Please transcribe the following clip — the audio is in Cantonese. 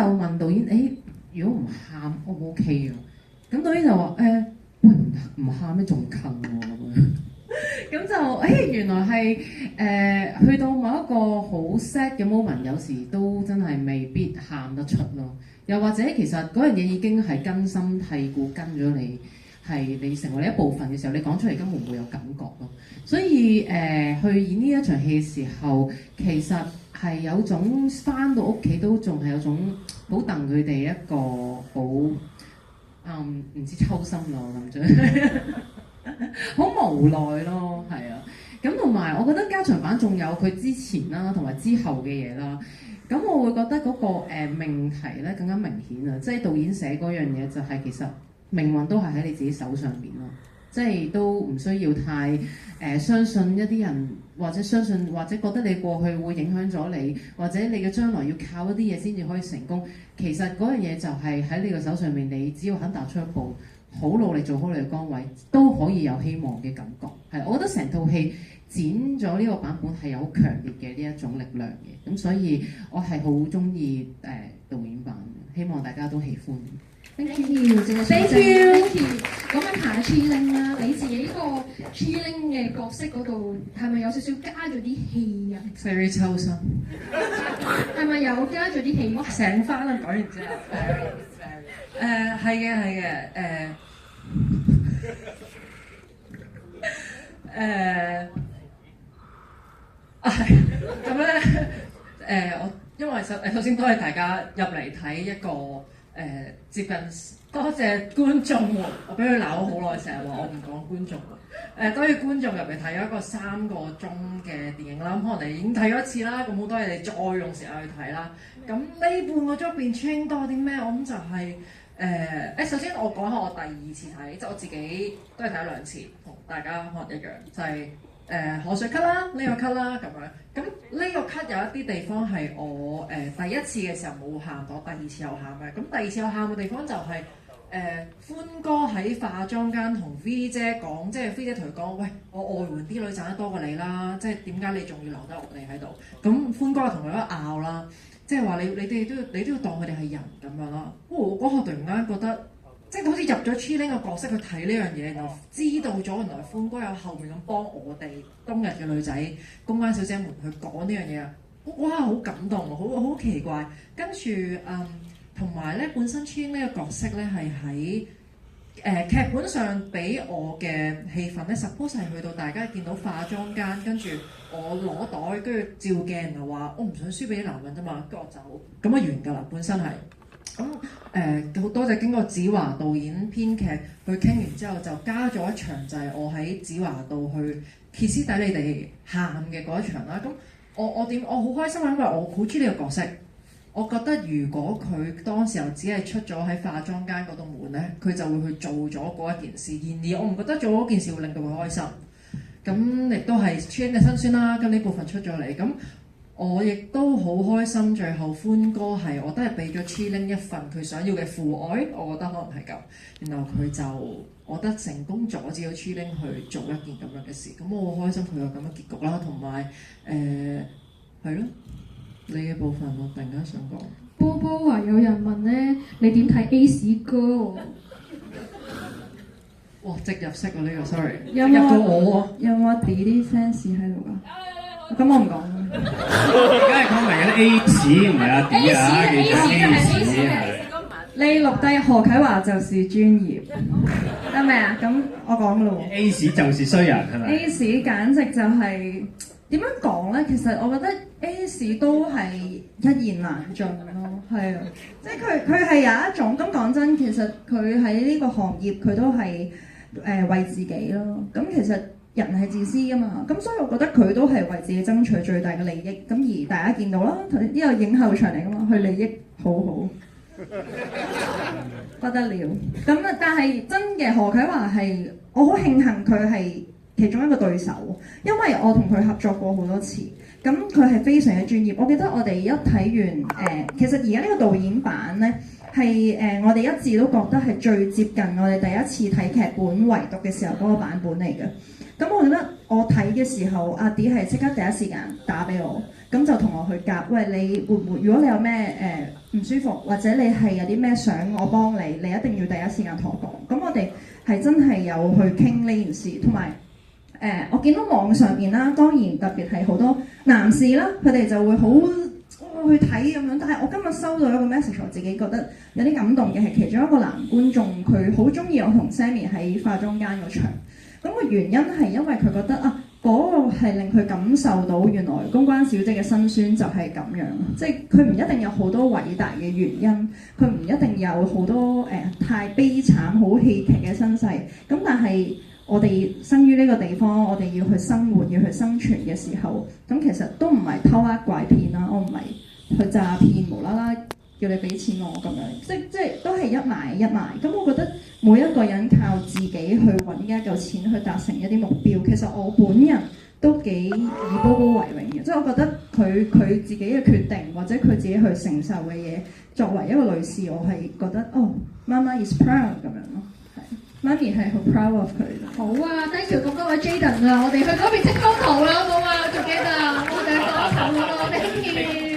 問導演，如果唔喊 O 唔 OK 啊？咁導演就話喂，唔喊咩仲近喎咁樣。咁就原來係去到某一個好 sad 嘅 moment，有時都真係未必喊得出咯。又或者其實嗰樣嘢已經係根深蒂固跟咗你，係你成為你一部分嘅時候，你講出嚟根本唔會有感覺咯。所以去演呢一場戲嘅時候，其實係有種返到屋企都仲係有種好戥佢哋一個好唔知抽心咯，我諗住好無奈咯，係啊。咁同埋我覺得加長版仲有佢之前啦，同埋之後嘅嘢啦。咁我會覺得嗰個命題咧更加明顯啊！即係導演寫嗰樣嘢就係其實命運都係喺你自己手上邊咯。即係都唔需要太相信一啲人，或者相信或者覺得你過去會影響咗你，或者你嘅將來要靠一啲嘢先至可以成功。其實嗰樣嘢就係喺你嘅手上面，你只要肯踏出一步，好努力做好你嘅崗位，都可以有希望嘅感覺。係，我覺得成套戲剪咗呢個版本係有好強烈嘅呢一種力量嘅。咁所以我係好中意導演版，希望大家都喜歡。Thank you， Thank you。講緊下 Chi-Ling 啦，你自己呢個 Chi-Ling 嘅角色嗰度係咪有少少加咗啲戲啊 ？Very 抽身。係咪有加咗啲戲？我醒翻啦，講完之後。係嘅，咁咧，我因為首先多謝大家入嚟睇一個接近，多謝觀眾喎，我俾佢鬧咗好耐，成日話我唔講觀眾喎。多謝觀眾入嚟睇咗一個3個鐘嘅電影啦，咁可能你已經睇咗一次啦，咁好多嘢你再用時間去睇啦。咁呢半個鐘入邊 train 多啲咩？我諗就係首先我講下我第2次睇，即係我自己都係睇咗2次，同大家可能一樣，就係河水 cut 啦，呢個 cut 啦咁樣。咁呢個 cut 有一啲地方係我第一次嘅時候冇喊到，第2次有喊嘅。咁第2次有喊嘅地方就係歡哥喺化妝間同 V 姐講，即係 V 姐同佢講：喂，我外援啲女賺得多過你啦，即係點解你仲要留低我哋喺度？咁歡哥同佢一拗啦。即係話你哋都要當佢哋係人咁樣啦。我嗰下突然間覺得，即係好似入咗 Chi-Ling 嘅角色去睇呢樣嘢，然後知道咗原來歡哥有後面咁幫我哋當日嘅女仔公關小姐們去講呢樣嘢啊！哇，好感動，好奇怪。跟住同埋咧，本身 Chi-Ling 呢個角色咧係喺劇本上俾我嘅戲份咧 suppose 係去到大家見到化妝間，跟住我攞袋，跟住照鏡，然後話我唔想輸俾啲男人啫嘛，跟住我走，咁啊完㗎啦，本身係咁好多謝經過子華導演編劇去傾完之後，就加咗一場就係我喺子華度去歇斯底里地喊嘅嗰一場啦。咁我好開心，因為我好中意呢個角色。我覺得如果佢當時候只係出咗喺化妝間嗰度門咧，佢就會去做咗嗰一件事。然而我唔覺得做嗰件事會令到佢開心。咁亦都係 Chi-Ling 嘅辛酸啦，咁呢部分出咗嚟。咁我亦都好開心，最後歡哥係我都係俾咗 Chi-Ling 一份佢想要嘅父愛，我覺得可能係咁。然後佢就我覺得成功阻止咗 Chi-Ling 去做一件咁樣嘅事。咁我好開心佢有咁嘅結局啦，同埋係咯。你嘅部分我突然間想講，波波話有人問咧，你點睇 Ace 哥？哇！直入式喎呢個 ，sorry，有入到我喎。有冇啲啲 fans 喺度㗎？咁我唔講啦。而家係講明嗰啲 A 字唔係阿 D 啊，記住 A 字。你錄低何啟華就是專業，得未啊？咁我講㗎啦喎。A 字就是衰人係咪 ？Ace 簡直就係點樣講咧？其實我覺得 Ace 都係一言難盡咯，係啊，即係佢係有一種咁講真，其實佢喺呢個行業佢都係為自己咯。咁其實人係自私㗎嘛，咁所以我覺得佢都係為自己爭取最大嘅利益。咁而大家見到啦，呢個影後場嚟㗎嘛，佢利益好好。不得了，咁啊！但係真嘅何啟華係，我好慶幸佢係其中一個對手，因為我同佢合作過好多次，咁佢係非常嘅專業。我記得我哋一睇完其實而家呢個導演版呢，係我哋一致都覺得係最接近我哋第一次睇劇本圍讀嘅時候嗰個版本嚟嘅。咁我覺得我睇嘅時候，阿 D 係即刻第一時間打俾我，咁就同我去夾，喂，你會唔會？如果你有咩唔舒服，或者你係有啲咩想我幫你，你一定要第一時間同我講。咁我哋係真係有去傾呢件事，同埋我見到網上面啦，當然特別係好多男士啦，佢哋就會好去睇咁樣。但係我今日收到一個 message，我自己覺得有啲感動嘅係其中一個男觀眾，佢好中意我同 Sammy 喺化妝間個場。咁個原因係因為佢覺得啊，嗰個係令佢感受到原來公關小姐嘅辛酸就係咁樣，即係佢唔一定有好多偉大嘅原因，佢唔一定有好多太悲慘、好戲劇嘅身世。咁但係我哋生於呢個地方，我哋要去生活、要去生存嘅時候，咁其實都唔係偷呃拐騙啦，我唔係去詐騙，無啦啦叫你俾錢我咁樣，即係都係一賣一賣。咁我覺得每一個人靠自己去揾一嚿錢去達成一啲目標，其實我本人都幾以高高為榮嘅，即係我覺得佢自己嘅決定或者佢自己去承受嘅嘢，作為一個女士，我係覺得哦，媽媽 is proud 咁樣咯，係媽咪係好 proud of 佢。好啊 ，thank you 咁多位 Jaden 啊，我哋去嗰邊即 photo 啦，好唔好啊？仲記得我哋去嗰頭嗰個 thank you。